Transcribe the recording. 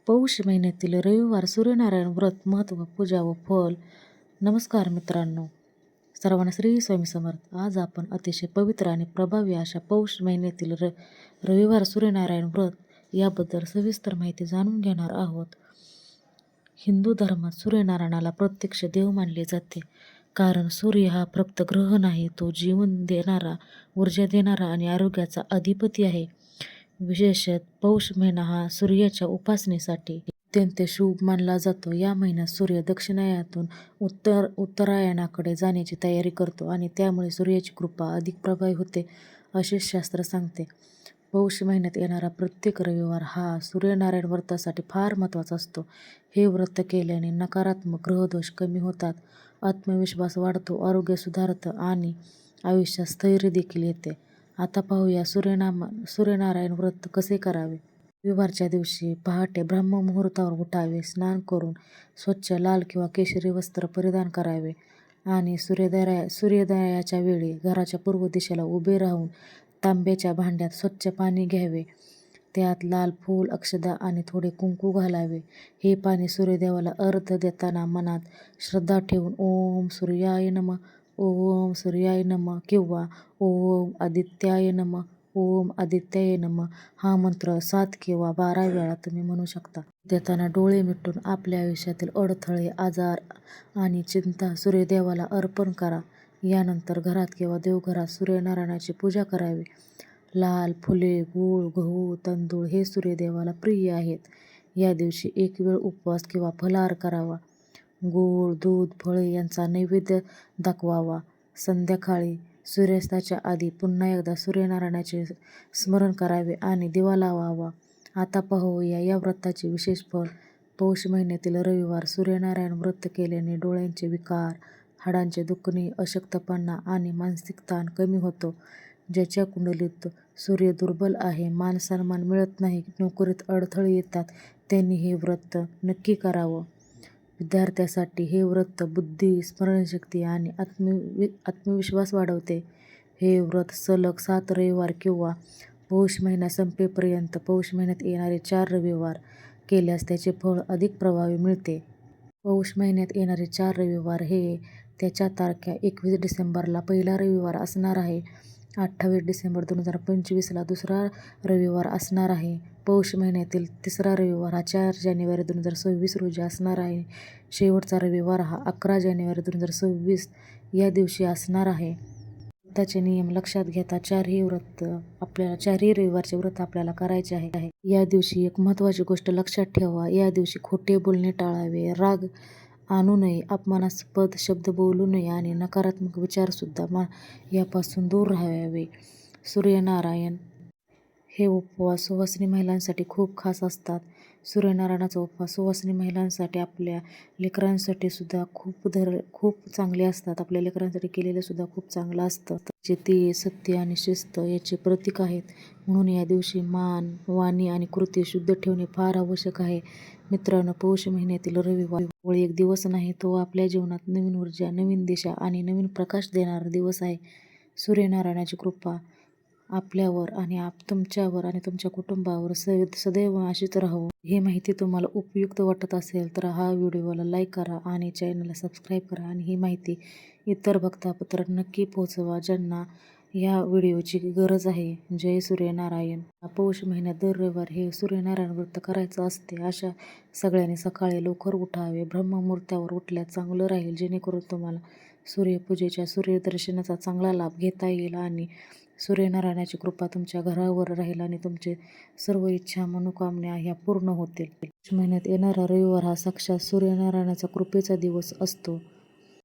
पौष महिन्यातील रविवार सूर्यनारायण व्रत महत्त्व, पूजा व फल. नमस्कार मित्रांनो, सर्वांना श्री स्वामी समर्थ. आज आपण अतिशय पवित्र आणि प्रभावी अशा पौष महिन्यातील रविवार सूर्यनारायण व्रत याबद्दल सविस्तर माहिती जाणून घेणार आहोत. हिंदू धर्मात सूर्यनारायणाला प्रत्यक्ष देव मानले जाते, कारण सूर्य हा फक्त ग्रह नाही, तो जीवन देणारा, ऊर्जा देणारा आणि आरोग्याचा अधिपती आहे. विशेषतः पौष महिना हा सूर्याच्या उपासनेसाठी अत्यंत शुभ मानला जातो. या महिन्यात सूर्य दक्षिणायनातून उत्तरायणाकडे जाण्याची तयारी करतो आणि त्यामुळे सूर्याची कृपा अधिक प्रभावी होते, असे शास्त्र सांगते. पौष महिन्यात येणारा प्रत्येक रविवार हा सूर्यनारायण व्रतासाठी फार महत्त्वाचा असतो. हे व्रत केल्याने नकारात्मक ग्रहदोष कमी होतात, आत्मविश्वास वाढतो, आरोग्य सुधारतं आणि आयुष्यात स्थैर्य देखील येते. आता पाहूया सूर्यनारायण व्रत कसे करावे. रविवारच्या दिवशी पहाटे ब्रह्ममुहूर्तावर उठावे, स्नान करून स्वच्छ लाल किंवा केशरी वस्त्र परिधान करावे आणि सूर्योदयाच्या वेळी घराच्या पूर्व दिशेला उभे राहून तांब्याच्या भांड्यात स्वच्छ पाणी घ्यावे. त्यात लाल फूल, अक्षदा आणि थोडे कुंकू घालावे. हे पाणी सूर्यदेवाला अर्घ्य देताना मनात श्रद्धा ठेवून ओम सूर्याय नमः, ओम सूर्याय नमः किंवा ओम आदित्याय नमः, ओम आदित्याय नमः हा मंत्र 7 किंवा 12 वेळा तुम्ही म्हणू शकता. देताना डोळे मिटून आपल्या आयुष्यातील अडथळे, आजार आणि चिंता सूर्यदेवाला अर्पण करा. यानंतर घरात किंवा देवघरात सूर्यनारायणाची पूजा करावी. लाल फुले, गूळ, गहू, तांदूळ हे सूर्यदेवाला प्रिय आहेत. या दिवशी एक वेळ उपवास किंवा फलाहार करावा. गूळ, दूध, फळे यांचा नैवेद्य दाखवावा. संध्याकाळी सूर्यास्ताच्या आधी पुन्हा एकदा सूर्यनारायणाचे स्मरण करावे आणि दिवा लावावा. आता पाहूया या व्रताचे विशेष फल. पौष महिन्यातील रविवार सूर्यनारायण व्रत केल्याने डोळ्यांचे विकार, हाडांचे दुखणे, अशक्तपणा आणि मानसिक ताण कमी होतो. ज्याच्या कुंडलीत सूर्य दुर्बल आहे, मान-सन्मान मिळत नाही, नोकरीत अडथळे येतात, त्यांनी हे व्रत नक्की करावं. विद्यार्थ्यांसाठी हे व्रत बुद्धी, स्मरणशक्ती आणि आत्मविश्वास वाढवते. हे व्रत सलग 7 रविवार किंवा पौष महिना संपेपर्यंत पौष महिन्यात येणारे 4 रविवार केल्यास त्याचे फळ अधिक प्रभावी मिळते. पौष महिन्यात येणारे 4 रविवार हे त्याच्या तारखा 21 डिसेंबरला पहिला रविवार असणार आहे, 28 डिसेंबर 2025ला दुसरा रविवार असणार आहे. पौष महिन्यातील तिसरा रविवार हा 4 जानेवारी 2026 रोजी असणार आहे. शेवटचा रविवार हा 11 जानेवारी 2026 या दिवशी असणार आहे. व्रताचे नियम लक्षात घेता चारही रविवारचे व्रत आपल्याला करायचे आहे. या दिवशी एक महत्त्वाची गोष्ट लक्षात ठेवा. या दिवशी खोटे बोलणे टाळावे, राग आणू नये, अपमानास्पद शब्द बोलू नये आणि नकारात्मक विचारसुद्धा यापासून दूर राहावे. सूर्यनारायण हे उपवास सुवासिनी महिलांसाठी खूप खास असतात. सूर्यनारायणाचा उपवास सुवासिनी महिलांसाठी, आपल्या लेकरांसाठी सुद्धा खूप चांगले असतात. आपल्या लेकरांसाठी केलेले सुद्धा खूप चांगलं असतं. ते सत्य आणि शिस्त याचे प्रतीक आहेत. म्हणून या दिवशी मान, वाणी आणि कृती शुद्ध ठेवणे फार आवश्यक आहे. मित्रांनो, पौष महिन्यातील रविवार केवळ एक दिवस नाही, तो आपल्या जीवनात नवीन ऊर्जा, नवीन दिशा आणि नवीन प्रकाश देणारा दिवस आहे. सूर्यनारायणाची कृपा आपल्यावर आणि तुमच्यावर आणि तुमच्या कुटुंबावर सदैव अशीच राहो. ही माहिती तुम्हाला उपयुक्त वाटत असेल तर हा व्हिडिओला लाईक करा आणि चॅनलला सबस्क्राईब करा आणि ही माहिती इतर भक्तापर्यंत नक्की पोहोचवा ज्यांना या व्हिडिओची गरज आहे. जय सूर्यनारायण. पौष महिन्यात दर रविवार हे सूर्यनारायण व्रत करायचं असते. अशा सगळ्यांनी सकाळी लवकर उठावे. ब्रह्ममुहूर्तावर उठल्यास चांगलं राहील, जेणेकरून तुम्हाला सूर्यपूजेच्या, सूर्यदर्शनाचा चांगला लाभ घेता येईल आणि सूर्यनारायणाची कृपा तुमच्या घरावर राहील आणि तुमचे सर्व इच्छा, मनोकामना ह्या पूर्ण होतील. पौष महिन्यात येणारा रविवार हा साक्षात सूर्यनारायणाचा कृपेचा दिवस असतो.